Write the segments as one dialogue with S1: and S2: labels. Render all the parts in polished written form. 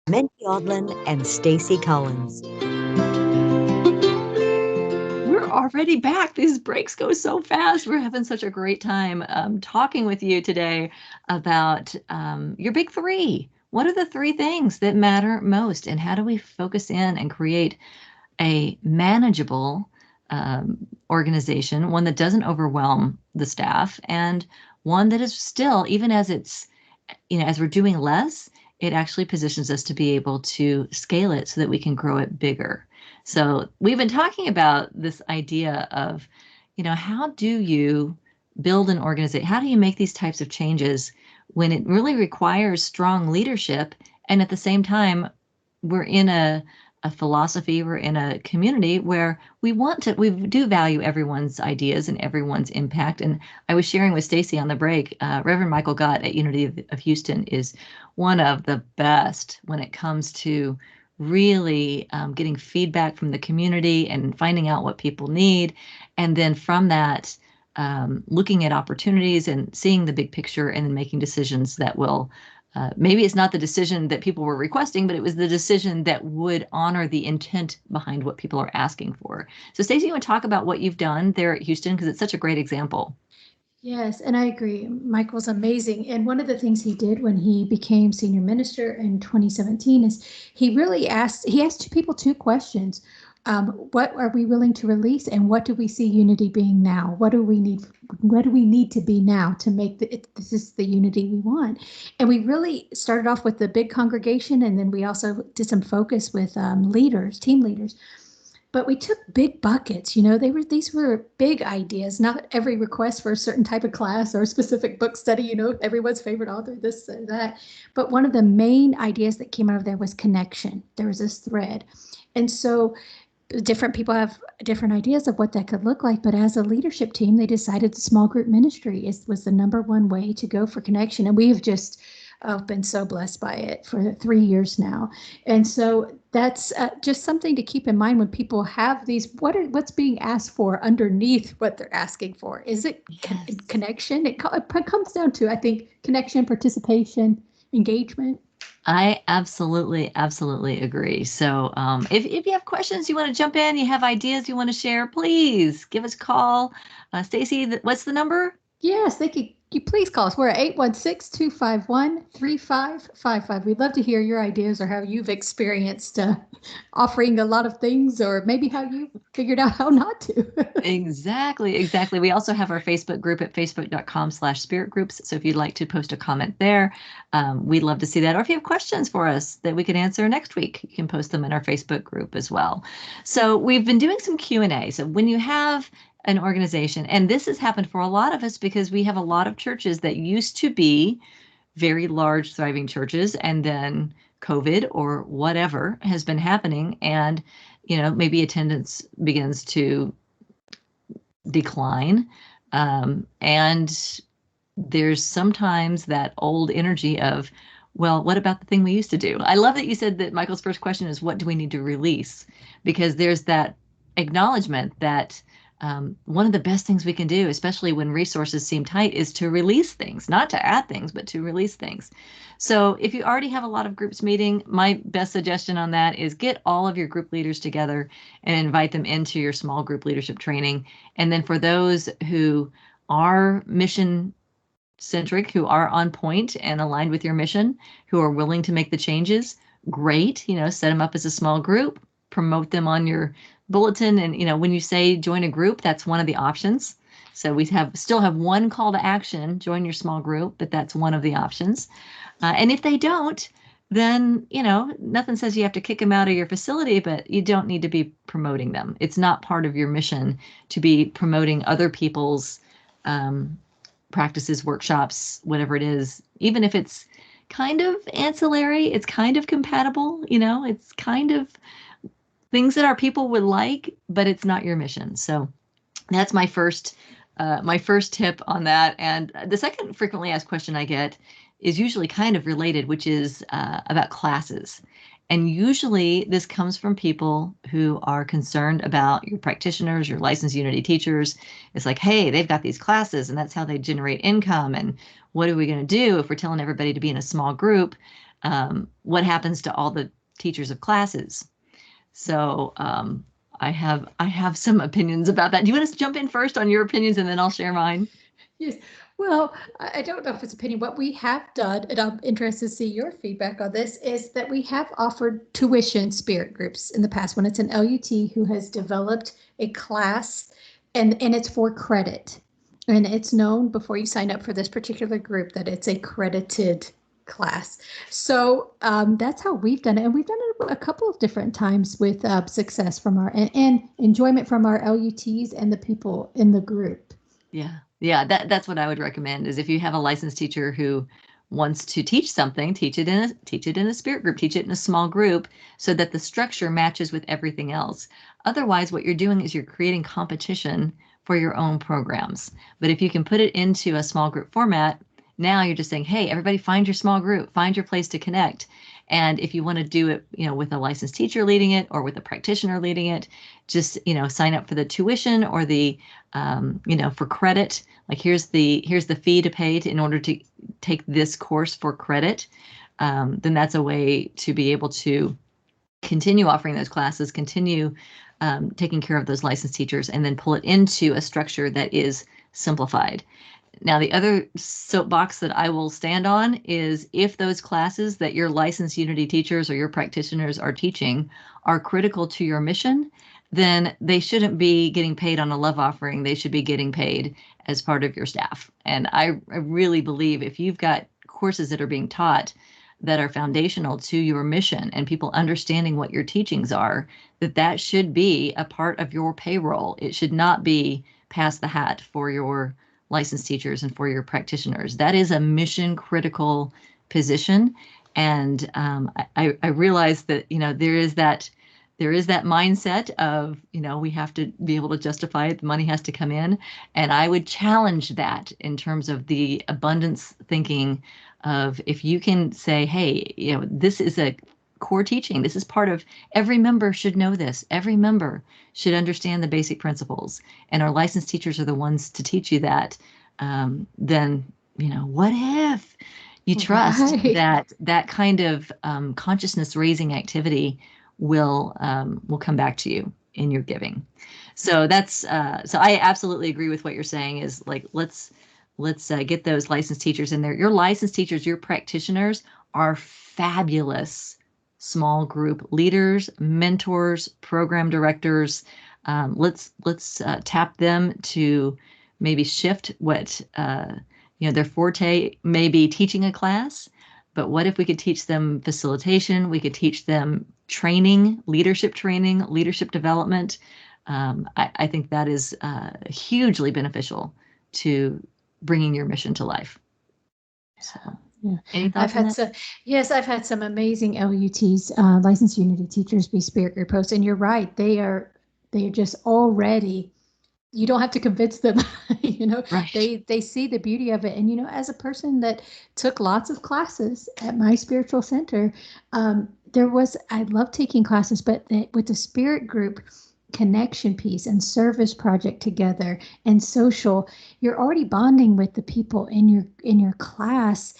S1: Mindy Odlin and Stacy Collins.
S2: We're already back. These breaks go so fast. We're having such a great time talking with you today about your big three. What are the three things that matter most, and how do we focus in and create a manageable organization, one that doesn't overwhelm the staff, and one that is still, even as it's, as we're doing less, it actually positions us to be able to scale it so that we can grow it bigger. So we've been talking about this idea of, how do you build an organization? How do you make these types of changes when it really requires strong leadership? And at the same time, we're in a philosophy, we're in a community where we do value everyone's ideas and everyone's impact. And I was sharing with Stacy on the break, Reverend Michael Gott at Unity of Houston is one of the best when it comes to really getting feedback from the community and finding out what people need. And then from that, looking at opportunities and seeing the big picture and then making decisions that will maybe it's not the decision that people were requesting, but it was the decision that would honor the intent behind what people are asking for. So, Stacey, you want to talk about what you've done there at Houston because it's such a great example.
S3: Yes, and I agree. Michael's amazing. And one of the things he did when he became senior minister in 2017 is he asked people two questions. What are we willing to release, and what do we see unity being now? What do we need to be now to make this is the unity we want? And we really started off with the big congregation, and then we also did some focus with team leaders. But we took big buckets, these were big ideas, not every request for a certain type of class or a specific book study, everyone's favorite author, this or that. But one of the main ideas that came out of there was connection. There was this thread. And so different people have different ideas of what that could look like. But as a leadership team, they decided the small group ministry was the number one way to go for connection. And we have just been so blessed by it for 3 years now. And so that's just something to keep in mind when people have these, what's being asked for underneath what they're asking for. Is it connection? It comes down to, I think, connection, participation, engagement.
S2: I absolutely, absolutely agree. So if you have questions, you want to jump in, you have ideas you want to share, please give us a call. Stacy, what's the number?
S3: Yes, thank you. You please call us. We're at 816-251-3555. We'd love to hear your ideas or how you've experienced offering a lot of things, or maybe how you figured out how not to.
S2: Exactly. We also have our Facebook group at facebook.com/spiritgroups. So if you'd like to post a comment there, we'd love to see that. Or if you have questions for us that we can answer next week, you can post them in our Facebook group as well. So we've been doing some Q&A. So when you have an organization, and this has happened for a lot of us because we have a lot of churches that used to be very large, thriving churches, and then COVID or whatever has been happening, and maybe attendance begins to decline, and there's sometimes that old energy of, well, what about the thing we used to do? I love that you said that Michael's first question is, what do we need to release? Because there's that acknowledgement that one of the best things we can do, especially when resources seem tight, is to release things, not to add things, but to release things. So if you already have a lot of groups meeting, my best suggestion on that is get all of your group leaders together and invite them into your small group leadership training. And then for those who are mission centric, who are on point and aligned with your mission, who are willing to make the changes, great, set them up as a small group, promote them on your bulletin. And, when you say join a group, that's one of the options. So we still have one call to action, join your small group, but that's one of the options. And if they don't, then, nothing says you have to kick them out of your facility, but you don't need to be promoting them. It's not part of your mission to be promoting other people's practices, workshops, whatever it is, even if it's kind of ancillary, it's kind of compatible, it's kind of things that our people would like, but it's not your mission. So that's my first tip on that. And the second frequently asked question I get is usually kind of related, which is about classes. And usually this comes from people who are concerned about your practitioners, your licensed Unity teachers. It's like, hey, they've got these classes and that's how they generate income. And what are we going to do if we're telling everybody to be in a small group? what happens to all the teachers of classes? So I have some opinions about that. Do you want us to jump in first on your opinions, and then I'll share mine?
S3: Yes. Well, I don't know if it's opinion. What we have done, and I'm interested to see your feedback on this, is that we have offered tuition spirit groups in the past when it's an LUT who has developed a class and it's for credit. And it's known before you sign up for this particular group that it's a credited class. So that's how we've done it. And we've done it a couple of different times with success from our and enjoyment from our LUTs and the people in the group.
S2: Yeah, that's what I would recommend, is if you have a licensed teacher who wants to teach something, teach it in a spirit group, teach it in a small group, so that the structure matches with everything else. Otherwise, what you're doing is you're creating competition for your own programs. But if you can put it into a small group format, now you're just saying, hey, everybody find your small group, find your place to connect. And if you want to do it, with a licensed teacher leading it or with a practitioner leading it, just, sign up for the tuition or the, for credit. Like here's the fee to pay in order to take this course for credit. Then that's a way to be able to continue offering those classes, continue taking care of those licensed teachers, and then pull it into a structure that is simplified. Now, the other soapbox that I will stand on is if those classes that your licensed Unity teachers or your practitioners are teaching are critical to your mission, then they shouldn't be getting paid on a love offering. They should be getting paid as part of your staff. And I really believe if you've got courses that are being taught that are foundational to your mission and people understanding what your teachings are, that should be a part of your payroll. It should not be pass the hat for your licensed teachers and for your practitioners. That is a mission critical position. And I realize that, there is that mindset of, we have to be able to justify it. The money has to come in. And I would challenge that in terms of the abundance thinking of, if you can say, hey, this is a core teaching. This is part of, every member should know this. Every member should understand the basic principles. And our licensed teachers are the ones to teach you that. Then, what if you trust that kind of consciousness raising activity will come back to you in your giving. So that's so I absolutely agree with what you're saying, is like, let's get those licensed teachers in there. Your licensed teachers, your practitioners are fabulous small group leaders, mentors, program directors. Let's tap them to maybe shift what their forte may be, teaching a class. But what if we could teach them facilitation? We could teach them training, leadership development. I think that is hugely beneficial to bringing your mission to life. So,
S3: yeah.
S2: Any thoughts on that?
S3: Yes, I've had some amazing LUTs, licensed Unity teachers, be spirit group hosts, and you're right. They are just already. You don't have to convince them, right. They see the beauty of it. And, as a person that took lots of classes at my spiritual center, I love taking classes, but with the spirit group connection piece and service project together and social, you're already bonding with the people in your class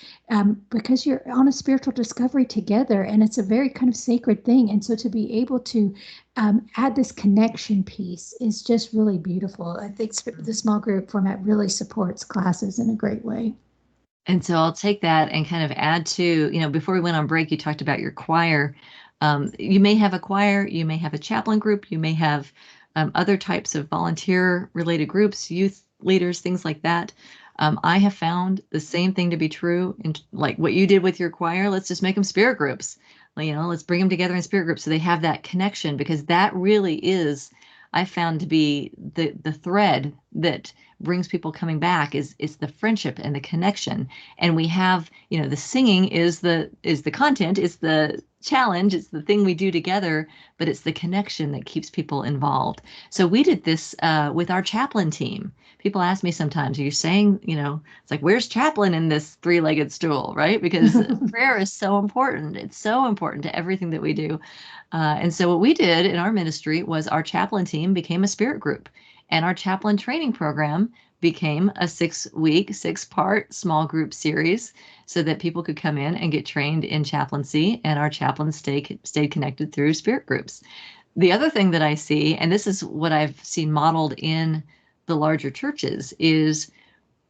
S3: because you're on a spiritual discovery together, and it's a very kind of sacred thing. And so to be able to add this connection piece is just really beautiful. I think the small group format really supports classes in a great way.
S2: And so I'll take that and kind of add to, before we went on break, you talked about your choir. You may have a choir, you may have a chaplain group, you may have other types of volunteer related groups, youth leaders, things like that. I have found the same thing to be true in like what you did with your choir. Let's just make them spirit groups. Let's bring them together in spirit groups so they have that connection, because that really is, I found to be the thread that brings people coming back is the friendship and the connection. And we have, the singing is the content, is the challenge, it's the thing we do together, but it's the connection that keeps people involved. So we did this with our chaplain team. People ask me sometimes, are you saying, it's like, where's chaplain in this three-legged stool, right? Because prayer is so important. It's so important to everything that we do. And so what we did in our ministry was our chaplain team became a spirit group, and our chaplain training program became a 6-week, 6-part small group series so that people could come in and get trained in chaplaincy, and our chaplains stayed connected through spirit groups. The other thing that I see, and this is what I've seen modeled in the larger churches, is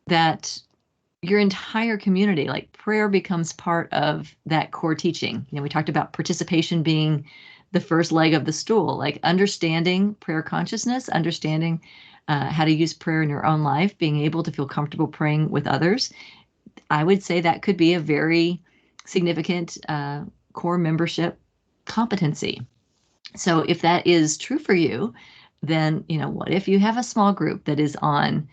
S2: that your entire community, like prayer becomes part of that core teaching. We talked about participation being the first leg of the stool, like understanding prayer consciousness, understanding how to use prayer in your own life, being able to feel comfortable praying with others. I would say that could be a very significant core membership competency. So if that is true for you, then, what if you have a small group that is on,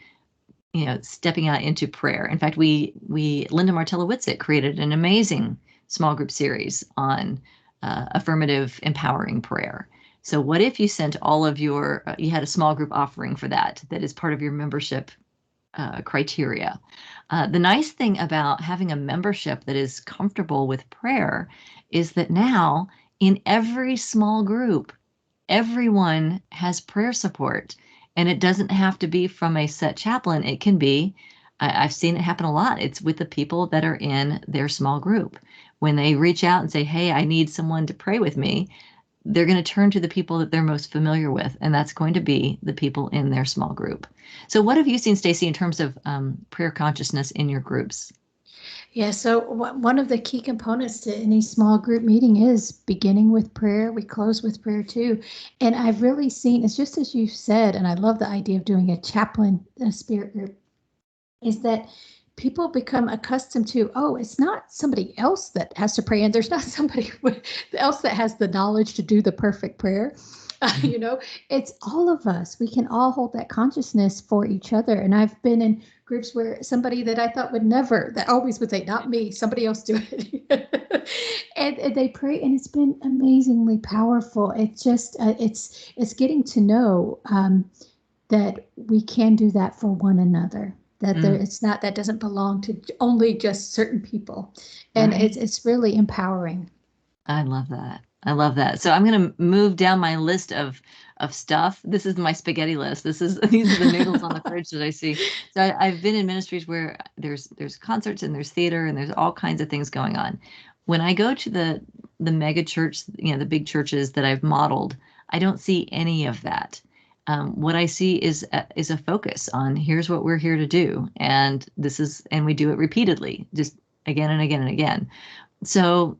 S2: stepping out into prayer? In fact, Linda Martella-Whitsitt created an amazing small group series on affirmative empowering prayer. So what if you sent all of you had a small group offering for that is part of your membership criteria. The nice thing about having a membership that is comfortable with prayer is that now in every small group, everyone has prayer support, and it doesn't have to be from a set chaplain. It can be, I've seen it happen a lot. It's with the people that are in their small group. When they reach out and say, hey, I need someone to pray with me, they're going to turn to the people that they're most familiar with, and that's going to be the people in their small group. So what have you seen, Stacy, in terms of prayer consciousness in your groups?
S3: Yeah, so one of the key components to any small group meeting is beginning with prayer. We close with prayer too. And I've really seen, it's just as you said, and I love the idea of doing a chaplain in a spirit group, is that people become accustomed to, oh, it's not somebody else that has to pray, and there's not somebody else that has the knowledge to do the perfect prayer. It's all of us. We can all hold that consciousness for each other. And I've been in groups where somebody that I thought that always would say, not me, somebody else do it. and they pray, and it's been amazingly powerful. It's just, it's getting to know that we can do that for one another. That that doesn't belong to only just certain people. And
S2: right.
S3: It's really empowering.
S2: I love that. So I'm going to move down my list of stuff. This is my spaghetti list. These are the noodles on the fridge that I see. So I've been in ministries where there's concerts and there's theater and there's all kinds of things going on. When I go to the mega church, the big churches that I've modeled, I don't see any of that. What I see is a focus on here's what we're here to do, and we do it repeatedly, just again and again and again. So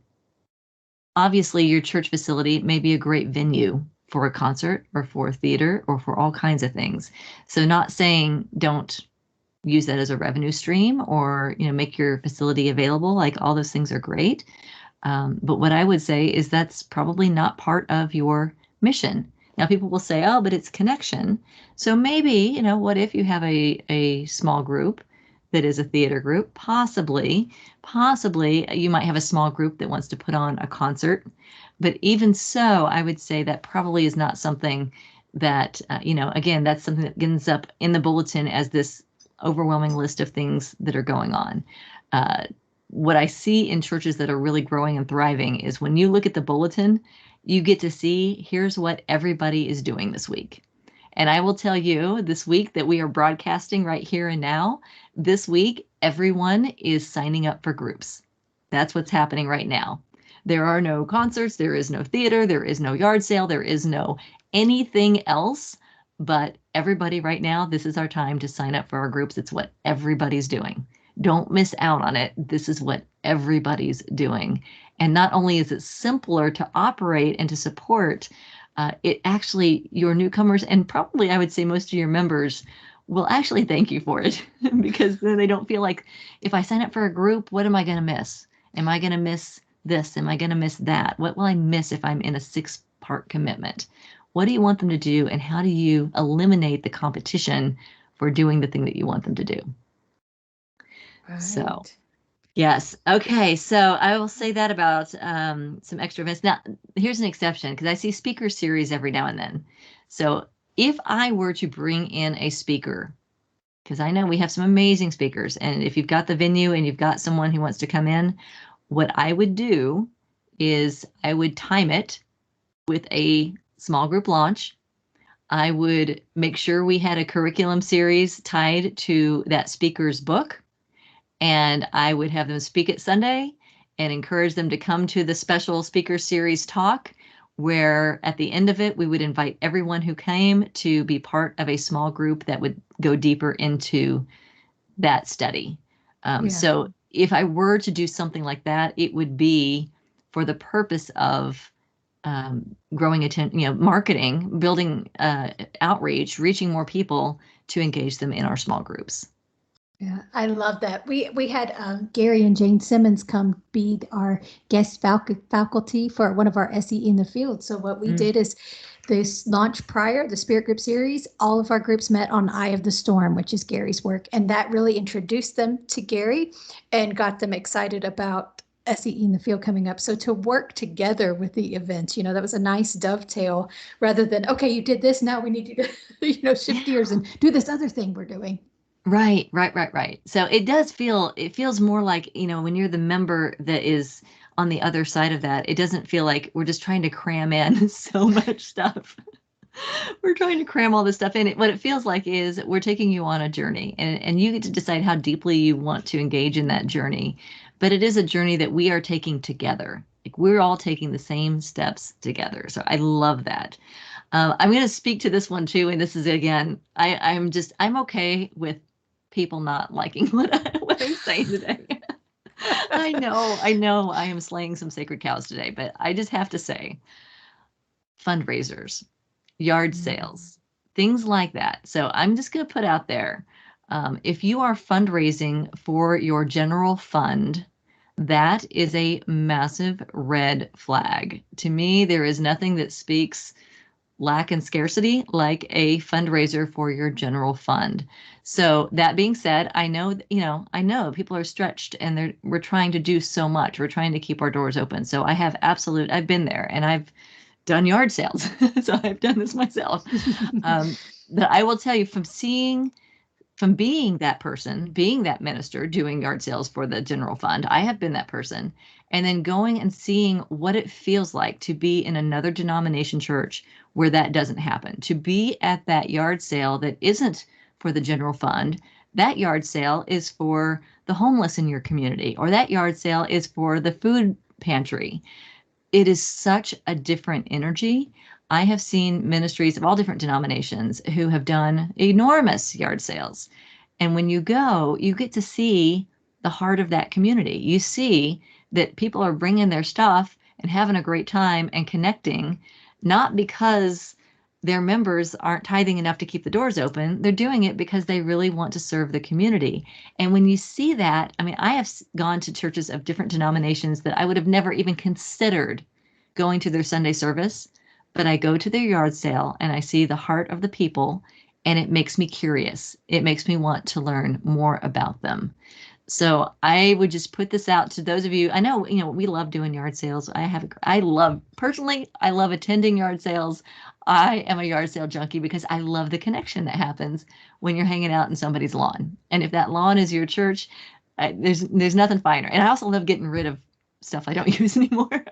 S2: obviously, your church facility may be a great venue for a concert or for a theater or for all kinds of things. So not saying don't use that as a revenue stream or make your facility available. Like all those things are great. But what I would say is that's probably not part of your mission. Now people will say, oh, but it's connection. So maybe, what if you have a small group that is a theater group? Possibly you might have a small group that wants to put on a concert. But even so, I would say that probably is not something that, again, that's something that ends up in the bulletin as this overwhelming list of things that are going on. What I see in churches that are really growing and thriving is when you look at the bulletin, you get to see here's what everybody is doing this week. And I will tell you this week that we are broadcasting right here and now, this week, everyone is signing up for groups. That's what's happening right now. There are no concerts, there is no theater, there is no yard sale, there is no anything else, but everybody right now, this is our time to sign up for our groups. It's what everybody's doing. Don't miss out on it. This is what everybody's doing. And not only is it simpler to operate and to support, it actually, your newcomers, and probably I would say most of your members, will actually thank you for it because then they don't feel like, if I sign up for a group, what am I going to miss? Am I going to miss this? Am I going to miss that? What will I miss if I'm in a 6-part commitment? What do you want them to do? And how do you eliminate the competition for doing the thing that you want them to do?
S3: Right.
S2: So, yes. Okay. So I will say that about some extra events. Now, here's an exception because I see speaker series every now and then. So if I were to bring in a speaker, because I know we have some amazing speakers, and if you've got the venue and you've got someone who wants to come in, what I would do is I would time it with a small group launch. I would make sure we had a curriculum series tied to that speaker's book, and I would have them speak at Sunday and encourage them to come to the special speaker series talk, where at the end of it, we would invite everyone who came to be part of a small group that would go deeper into that study. So if I were to do something like that, it would be for the purpose of growing attention, marketing, building outreach, reaching more people to engage them in our small groups.
S3: Yeah, I love that. We had Gary and Jane Simmons come be our guest faculty for one of our SE in the field. So what we did is this launch prior, the Spirit Group series, all of our groups met on Eye of the Storm, which is Gary's work. And that really introduced them to Gary and got them excited about SE in the field coming up. So to work together with the events, that was a nice dovetail rather than, okay, you did this, now we need you to, shift gears and do this other thing we're doing.
S2: Right. So it feels more like, when you're the member that is on the other side of that, it doesn't feel like we're just trying to cram in so much stuff. We're trying to cram all this stuff in. What it feels like is we're taking you on a journey, and you get to decide how deeply you want to engage in that journey. But it is a journey that we are taking together. Like, we're all taking the same steps together. So I love that. I'm going to speak to this one too. And this is, again, I'm okay with people not liking what I'm saying today. I know I am slaying some sacred cows today, but I just have to say, fundraisers, yard sales, things like that. So I'm just going to put out there, if you are fundraising for your general fund, that is a massive red flag. To me, there is nothing that speaks lack and scarcity like a fundraiser for your general fund. So that being said, I know people are stretched and we're trying to do so much. We're trying to keep our doors open. So I've been there and I've done yard sales. So I've done this myself. That I will tell you, from being that person, being that minister doing yard sales for the general fund, I have been that person. And then going and seeing what it feels like to be in another denomination church where that doesn't happen, to be at that yard sale that isn't for the general fund. That yard sale is for the homeless in your community, or that yard sale is for the food pantry. It is such a different energy. I have seen ministries of all different denominations who have done enormous yard sales. And when you go, you get to see the heart of that community. You see that people are bringing their stuff and having a great time and connecting, not because their members aren't tithing enough to keep the doors open. They're doing it because they really want to serve the community. And when you see that, I have gone to churches of different denominations that I would have never even considered going to their Sunday service, but I go to their yard sale and I see the heart of the people, and it makes me curious. It makes me want to learn more about them. So I would just put this out to those of you. I know, we love doing yard sales. I love attending yard sales. I am a yard sale junkie because I love the connection that happens when you're hanging out in somebody's lawn. And if that lawn is your church, there's nothing finer. And I also love getting rid of stuff I don't use anymore.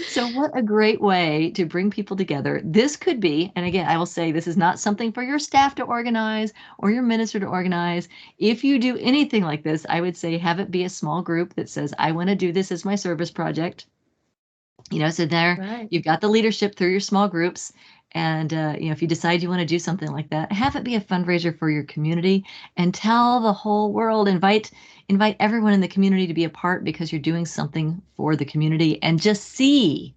S2: So what a great way to bring people together. This could be, and again, I will say this is not something for your staff to organize or your minister to organize. If you do anything like this, I would say have it be a small group that says, I want to do this as my service project. So there, right. You've got the leadership through your small groups. And, if you decide you want to do something like that, have it be a fundraiser for your community and tell the whole world, invite everyone in the community to be a part, because you're doing something for the community, and just see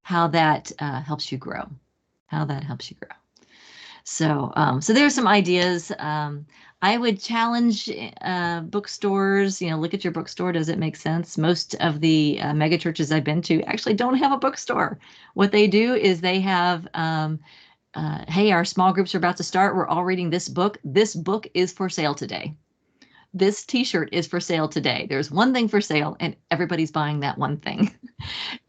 S2: how that helps you grow, So, there's some ideas. I would challenge bookstores, look at your bookstore. Does it make sense? Most of the mega churches I've been to actually don't have a bookstore. What they do is they have, hey, our small groups are about to start. We're all reading this book. This book is for sale today. This t-shirt is for sale today. There's one thing for sale and everybody's buying that one thing.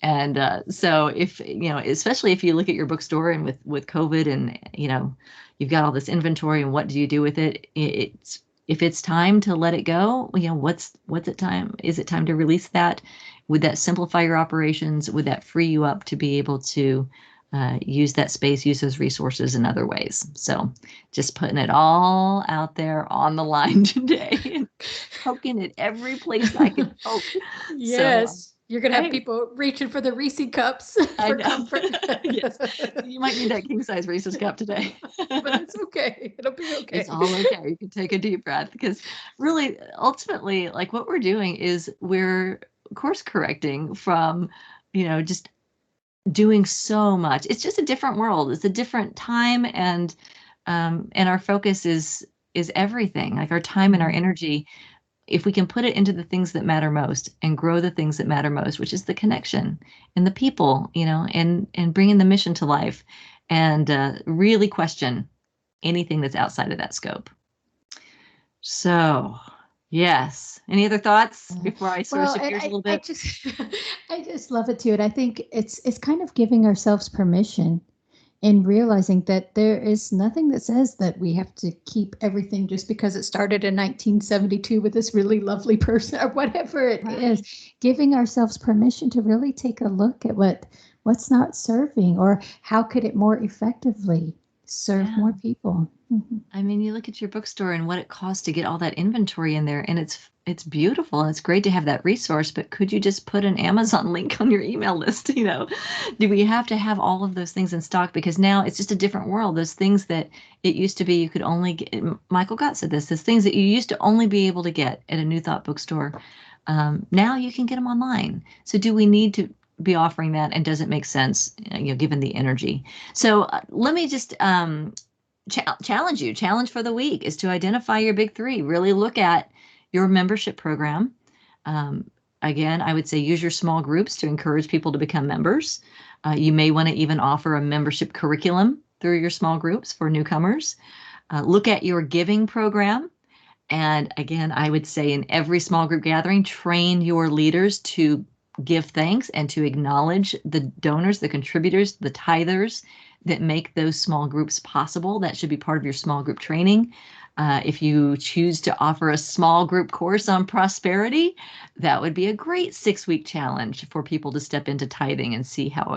S2: And so if, especially if you look at your bookstore and with COVID and, you've got all this inventory and what do you do with it? If it's time to let it go, what's it time? Is it time to release that? Would that simplify your operations? Would that free you up to be able to use that space, use those resources in other ways. So just putting it all out there on the line today and poking at every place I can poke.
S3: Yes. You're going to have
S2: hey.
S3: people reaching for the Reese cups
S2: I
S3: for
S2: know.
S3: comfort.
S2: Yes. You might need that king-size Reese's cup today.
S3: But it's okay. It'll be okay.
S2: It's all okay. You can take a deep breath, because really, ultimately, like, what we're doing is we're course correcting from, just doing so much. It's just a different world. It's a different time, and our focus is everything. Like, our time and our energy, if we can put it into the things that matter most and grow the things that matter most, which is the connection and the people, and bringing the mission to life, and really question anything that's outside of that scope. So, yes. Any other thoughts before I sort of shift gears a little bit?
S3: I just love it too. And I think it's kind of giving ourselves permission and realizing that there is nothing that says that we have to keep everything just because it started in 1972 with this really lovely person or whatever it is. Giving ourselves permission to really take a look at what's not serving, or how could it more effectively serve more people. Mm-hmm.
S2: I mean, you look at your bookstore and what it costs to get all that inventory in there, and it's beautiful and it's great to have that resource, but could you just put an Amazon link on your email list? Do we have to have all of those things in stock? Because now it's just a different world. Those things that it used to be you could only get, Michael Gott said this, those things that you used to only be able to get at a New Thought bookstore, now you can get them online. So do we need to be offering that, and does it make sense, given the energy? So let me just challenge for the week is to identify your big three. Really look at your membership program. Again, I would say use your small groups to encourage people to become members. You may want to even offer a membership curriculum through your small groups for newcomers. Look at your giving program. And again, I would say in every small group gathering, train your leaders to give thanks and to acknowledge the donors, the contributors, the tithers that make those small groups possible. That should be part of your small group training. If you choose to offer a small group course on prosperity, that would be a great 6-week challenge for people to step into tithing and see how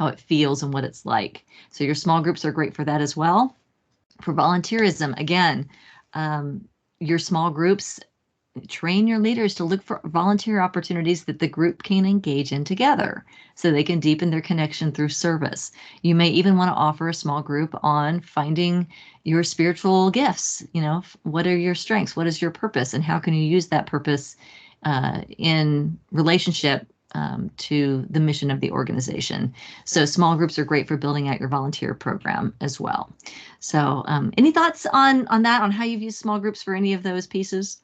S2: it feels and what it's like. So your small groups are great for that as well. For volunteerism, again, your small groups, train your leaders to look for volunteer opportunities that the group can engage in together so they can deepen their connection through service. You may even want to offer a small group on finding your spiritual gifts. What are your strengths? What is your purpose? And how can you use that purpose in relationship to the mission of the organization? So small groups are great for building out your volunteer program as well. So any thoughts on that, on how you've used small groups for any of those pieces?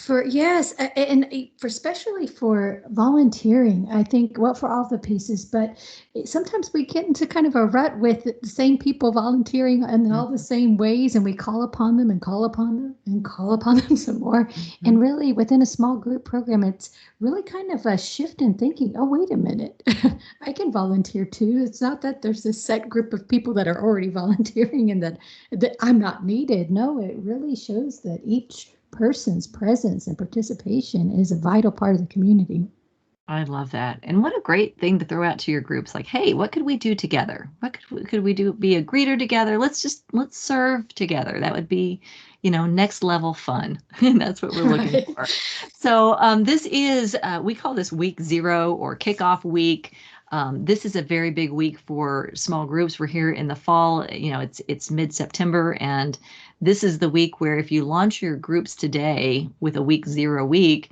S3: And for especially for volunteering, I think, well, for all the pieces, but sometimes we get into kind of a rut with the same people volunteering in all the same ways, and we call upon them and call upon them and call upon them some more. Mm-hmm. And really, within a small group program, it's really kind of a shift in thinking. Oh, wait a minute, I can volunteer too. It's not that there's this set group of people that are already volunteering and that I'm not needed. No, it really shows that each person's presence and participation is a vital part of the community.
S2: I love that. And what a great thing to throw out to your groups. Like, hey, what could we do together? What could we do? Be a greeter together. Let's serve together. That would be, next level fun. And that's what we're looking for. So this is, we call this week 0 or kickoff week. This is a very big week for small groups. We're here in the fall, it's mid-September, and this is the week where if you launch your groups today with a week 0 week,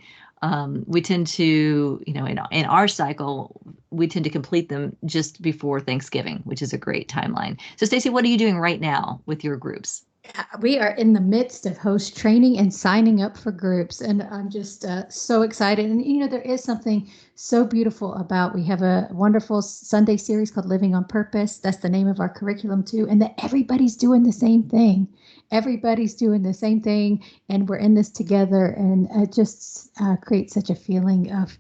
S2: we tend to, in our cycle, we tend to complete them just before Thanksgiving, which is a great timeline. So Stacey, what are you doing right now with your groups?
S3: We are in the midst of host training and signing up for groups, and I'm just so excited. And there is something so beautiful about, we have a wonderful Sunday series called Living on Purpose. That's the name of our curriculum too, and that everybody's doing the same thing. Everybody's doing the same thing, and we're in this together, and it just creates such a feeling of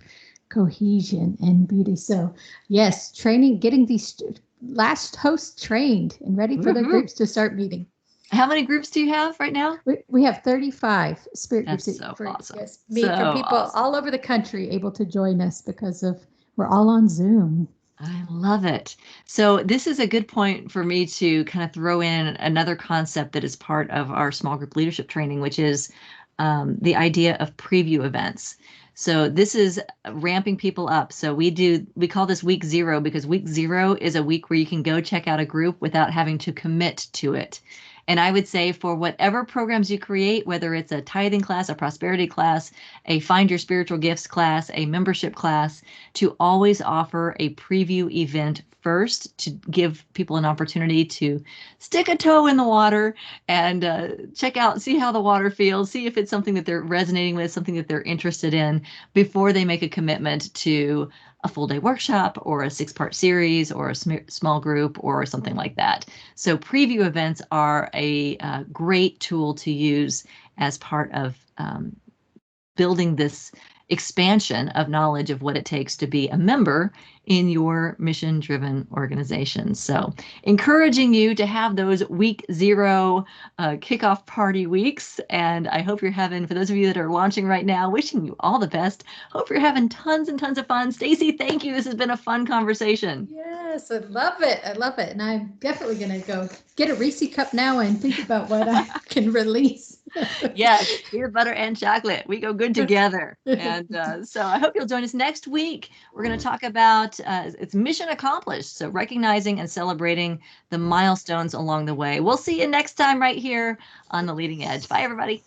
S3: cohesion and beauty. So yes, training, getting these last hosts trained and ready for their groups to start meeting.
S2: How many groups do you have right now?
S3: We have 35 spirit
S2: groups.
S3: That's
S2: so awesome.
S3: Yes, for people awesome. All over the country able to join us because we're all on Zoom.
S2: I love it. So this is a good point for me to kind of throw in another concept that is part of our small group leadership training, which is the idea of preview events. So this is ramping people up. So we call this week 0 because week 0 is a week where you can go check out a group without having to commit to it. And I would say for whatever programs you create, whether it's a tithing class, a prosperity class, a find your spiritual gifts class, a membership class, to always offer a preview event first to give people an opportunity to stick a toe in the water and check out, see how the water feels, see if it's something that they're resonating with, something that they're interested in before they make a commitment to a full day workshop or a 6-part series or a small group or something like that. So preview events are a great tool to use as part of building this expansion of knowledge of what it takes to be a member in your mission-driven organization. So encouraging you to have those week 0 kickoff party weeks. And I hope you're having, for those of you that are launching right now, wishing you all the best. Hope you're having tons and tons of fun. Stacy, thank you. This has been a fun conversation.
S3: Yes, I love it. I love it. And I'm definitely going to go get a Reese cup now and think about what I can release.
S2: Yes, peanut butter and chocolate. We go good together. And so I hope you'll join us next week. We're going to talk about it's mission accomplished. So recognizing and celebrating the milestones along the way. We'll see you next time right here on The Leading Edge. Bye, everybody.